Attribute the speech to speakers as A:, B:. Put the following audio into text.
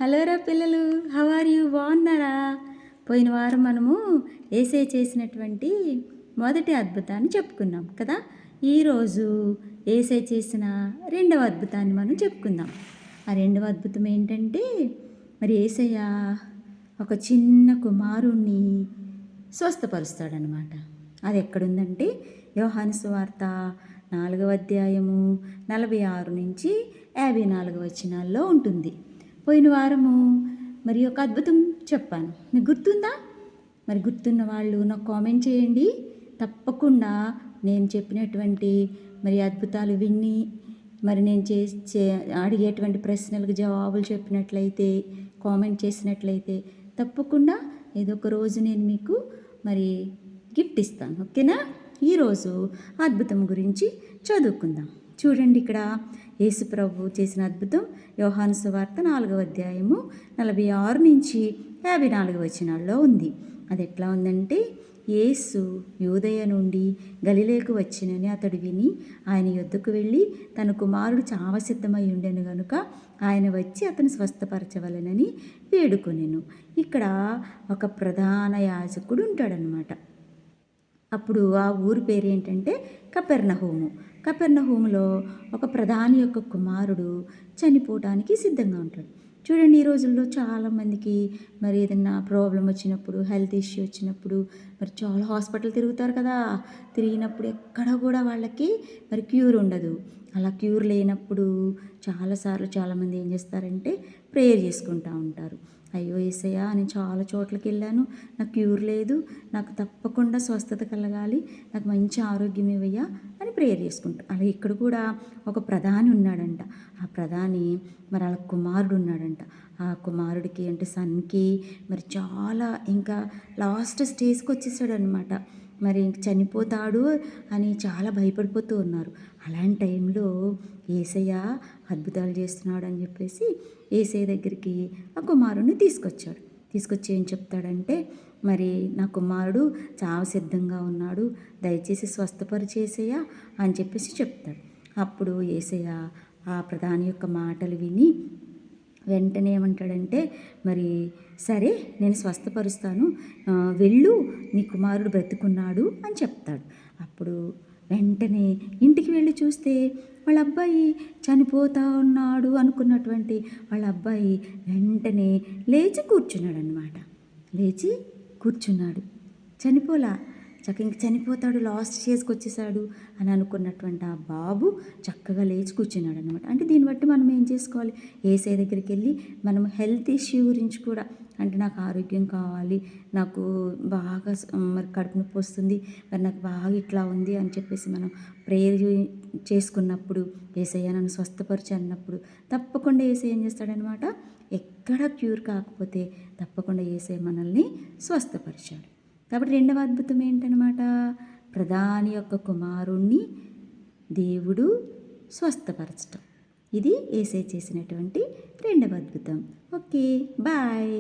A: Hello రా పిల్లలు, how are you? బాగున్నారా? పోయిన వారం మనము యేసయ్య చేసినటువంటి మొదటి అద్భుతాన్ని చెప్పుకున్నాం కదా. ఈరోజు యేసయ్య చేసిన రెండవ అద్భుతాన్ని మనం చెప్పుకుందాం. ఆ రెండవ అద్భుతం ఏంటంటే, మరి యేసయ్య ఒక చిన్న కుమారుణ్ణి స్వస్థపరుస్తాడనమాట. అది ఎక్కడుందంటే యోహాను సువార్త 4వ అధ్యాయము 46 నుంచి 54 వచనాల్లో ఉంటుంది. పోయిన వారము మరి ఒక అద్భుతం చెప్పాను, మీకు గుర్తుందా? మరి గుర్తున్న వాళ్ళు నాకు కామెంట్ చేయండి. తప్పకుండా నేను చెప్పినటువంటి మరి అద్భుతాలు విని మరి నేను అడిగేటువంటి ప్రశ్నలకు జవాబులు చెప్పినట్లయితే, కామెంట్ చేసినట్లయితే తప్పకుండా ఏదో ఒక రోజు నేను మీకు మరి గిఫ్ట్ ఇస్తాను. ఓకేనా? ఈరోజు అద్భుతం గురించి చదువుకుందాం. చూడండి, ఇక్కడ యేసు ప్రభు చేసిన అద్భుతం యోహాను సువార్త 4వ అధ్యాయము 46 నుంచి 54 వచనాల్లో ఉంది. అది ఎట్లా ఉందంటే, యేసు యూదయ నుండి గలిలేకు వచ్చినని అతడు విని ఆయన యొద్దకు వెళ్ళి తన కుమారుడు చావసిద్ధమై ఉండెను గనుక ఆయన వచ్చి అతను స్వస్థపరచవలెనని వేడుకొనెను. ఇక్కడ ఒక ప్రధాన యాజకుడు ఉంటాడనమాట. అప్పుడు ఆ ఊరి పేరు ఏంటంటే కపెర్నహూము. కపెర్నహూములో ఒక ప్రధాని యొక్క కుమారుడు చనిపోవటానికి సిద్ధంగా ఉంటాడు. చూడండి, ఈ రోజుల్లో చాలామందికి మరి ఏదైనా ప్రాబ్లం వచ్చినప్పుడు, హెల్త్ ఇష్యూ వచ్చినప్పుడు మరి చాలా హాస్పిటల్ తిరుగుతారు కదా. తిరిగినప్పుడు ఎక్కడ కూడా వాళ్ళకి మరి క్యూర్ ఉండదు. అలా క్యూర్ లేనప్పుడు చాలామంది ఏం చేస్తారంటే ప్రేయర్ చేసుకుంటూ ఉంటారు. అయ్యో యేసయ్యా, నేను చాలా చోట్లకి వెళ్ళాను, నాకు క్యూర్ లేదు, నాకు తప్పకుండా స్వస్థత కలగాలి, నాకు మంచి ఆరోగ్యం ఇవ్వయ్యా అని ప్రేయర్ చేసుకుంటారు. అలా ఇక్కడ కూడా ఒక ప్రధాని ఉన్నాడంట. ఆ ప్రధాని మరి వాళ్ళ కుమారుడు ఉన్నాడంట. ఆ కుమారుడికి అంటే సన్కి మరి చాలా ఇంకా లాస్ట్ స్టేజ్కి వచ్చేసాడు అనమాట. మరి ఇంక చనిపోతాడు అని చాలా భయపడిపోతూ ఉన్నారు. అలాంటి టైంలో యేసయ్య అద్భుతాలు చేస్తున్నాడు అని చెప్పేసి యేసయ్య దగ్గరికి ఆ కుమారుడిని తీసుకొచ్చి ఏం చెప్తాడంటే, మరి నా కుమారుడు చావు సిద్ధంగా ఉన్నాడు, దయచేసి స్వస్థపరిచేసేయా అని చెప్పేసి చెప్తాడు. అప్పుడు యేసయ్య ఆ ప్రధాని యొక్క మాటలు విని వెంటనే ఏమంటాడంటే, మరి సరే నేను స్వస్థపరుస్తాను, వెళ్ళు, నీ కుమారుడు బ్రతుకున్నాడు అని చెప్తాడు. అప్పుడు వెంటనే ఇంటికి వెళ్ళి చూస్తే వాళ్ళ అబ్బాయి చనిపోతా ఉన్నాడు అనుకున్నటువంటి వాళ్ళ అబ్బాయి వెంటనే లేచి కూర్చున్నాడు. చనిపోలా, ఇంక చనిపోతాడు, లాస్ట్ స్టేజ్కి వచ్చేసాడు అని అనుకున్నటువంటి ఆ బాబు చక్కగా లేచి కూర్చున్నాడు అనమాట. అంటే దీన్ని బట్టి మనం ఏం చేసుకోవాలి? యేసయ్య దగ్గరికి వెళ్ళి మనం హెల్త్ ఇష్యూ గురించి కూడా, అంటే నాకు ఆరోగ్యం కావాలి, నాకు బాగా మరి కడుపు నొప్పి వస్తుంది, మరి నాకు బాగా ఇట్లా ఉంది అని చెప్పేసి మనం ప్రేయర్ చేసుకున్నప్పుడు, యేసయ్య నన్ను స్వస్థపరిచి అన్నప్పుడు తప్పకుండా యేసయ్య ఏం చేస్తాడనమాట, ఎక్కడ క్యూర్ కాకపోతే తప్పకుండా యేసయ్య మనల్ని స్వస్థపరిచాడు. కాబట్టి రెండవ అద్భుతం ఏంటనమాట, ప్రధాని యొక్క కుమారుణ్ణి దేవుడు స్వస్థపరచటం. ఇది యేసయ్య చేసినటువంటి రెండవ అద్భుతం. Okay, bye.